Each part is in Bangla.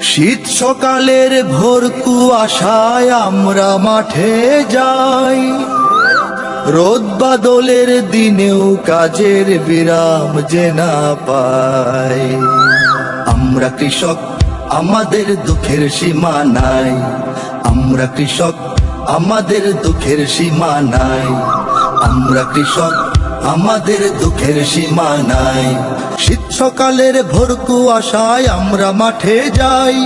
শীত সকালের ভোর কুয়াশায় আমরা মাঠে যাই, রোদ বাদলের দিনেও কাজের বিরাম যে না পাই। আমরা কৃষক, আমাদের দুঃখের সীমা নাই। আমরা কৃষক, আমাদের দুঃখের সীমা নাই। আমরা কৃষক, আমাদের দুঃখের সীমা নাই। শীত সকালের ভোর কুয়াশায় আমরা মাঠে যাই,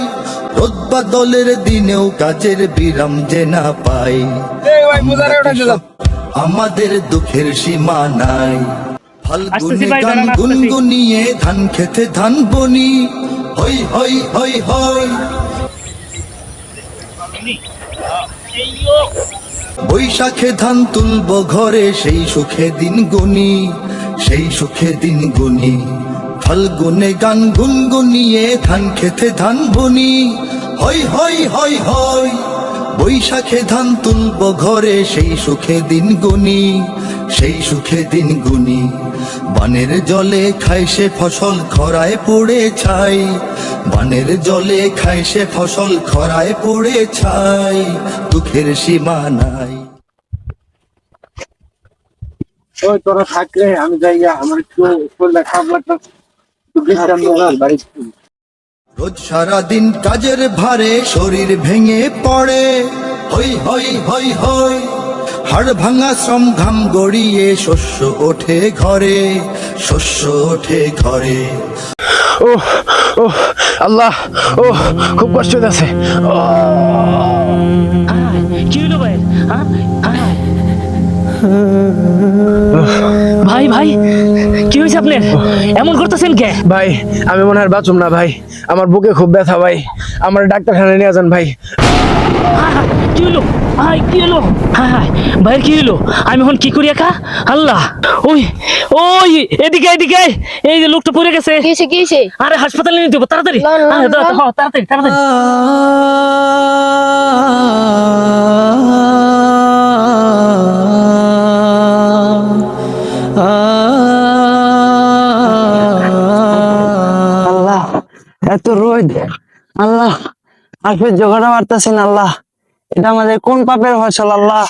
রোদ বাদলের দিনেও কাজের বিরাম যে না পাই। আমাদের দুঃখের সীমা নাই। ফাল্গুনে গান গুনগুনিয়ে ধান খেতে ধান বনি, হই হই হই হই। বৈশাখে ধান তুলব ঘরে, সেই সুখে দিন গুনি, সেই সুখে দিন গুনি। ফাল্গুনে গান গুনগুনিয়ে ধান খেতে ধান বনি, হই হই হই হই। বৈশাখে ধান তুলব ঘরে, সেই সুখে দিন গুনি, সেই সুখে দিন গুনি। বানের জলে খায় সে ফসল খরায় পড়ে ছাই, বানের জলে খায় সে ফসল খরায় পড়ে ছাই। দুঃখের সীমা নাই। ওই তোরা থাকলে আমি যাই, আমার একটু খারাপ লাগতো। রোজ সারাদিন কাজের ভারে শরীর ভেঙে পড়ে, হই হই হই হই। হাড় ভাঙা শ্রম ঘাম গড়িয়ে শস্য ওঠে ঘরে, শস্য ওঠে ঘরে। ও ও আল্লাহ, ও খুব কষ্ট হচ্ছে। কি হলো ভাই? ভাই ভাই কি হয়েছে আপনার? এমন করতেছেন কে? ভাই আমি মনে হয় বাঁচুম না ভাই, আমার বুকে খুব ব্যথা ভাই, আমার ডাক্তারখানায় নিয়ে যান ভাই। কি হলো ভাই? কি হলো ভাই? কি হলো? আমি এখন কি করি একা? আল্লাহ, ওই ওই এদিকে এদিকে, এই যে লোকটা পড়ে গেছে। কিসে কিসে? আরে হাসপাতালে নিতে হবে তাড়াতাড়ি, তাড়াতাড়ি তাড়াতাড়ি। আল্লাহ এত রোদ, আল্লাহ আর ফের জোগাড়া মারতেছেন। আল্লাহ এটা আমাদের কোন পাপের ফসল? আল্লাহ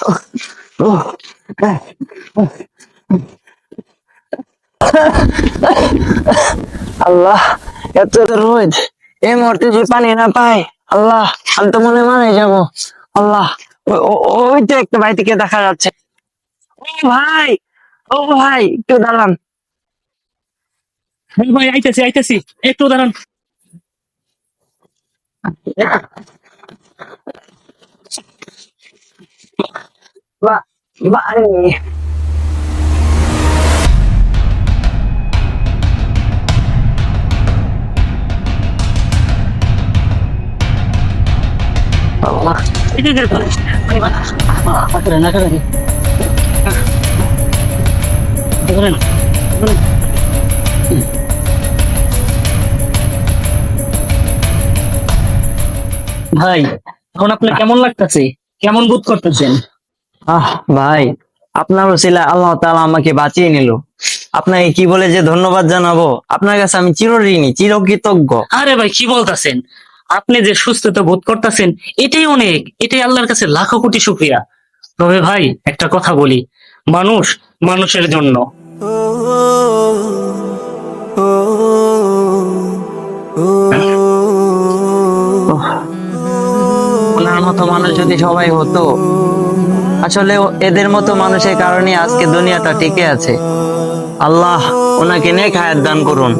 আল্লাহ এত রোদ, এই মুহূর্তে যে পানি না পাই, আল্লাহ আমি তো মনে মানে যাবো। আল্লাহ ওই তো একটা ভাই থেকে দেখা যাচ্ছে। ও ভাই, ও ভাই একটু দাঁড়ান। হ্যাঁ ভাই আইতেছি আইতেছি, একটু দাঁড়ান। ভাই ভাই এখন আপনার কেমন লাগতেছে? কেমন বোধ করতেছেন? ভাই আপনার ওসিলা আল্লাহ তাআলা আমাকে বাঁচিয়ে নিল। আপনাকে কি বলে যে ধন্যবাদ জানাবো, আপনার কাছে আমি চিরঋণী, চিরকৃতজ্ঞ। আরে ভাই কি বলতেছেন? আপনি যে সুস্থতা বোধ করতেছেন এটাই অনেক, এটাই আল্লাহর কাছে লাখো কোটি শুকরিয়া। তবে ভাই একটা কথা বলি, মানুষ মানুষের জন্য। ওনার মতো মানুষ যদি সবাই হতো, আসলে এদের মতো মানুষের কারণে আজকে দুনিয়াটা টিকে আছে। আল্লাহ ওনাকে নেক হায়াত দান করুন।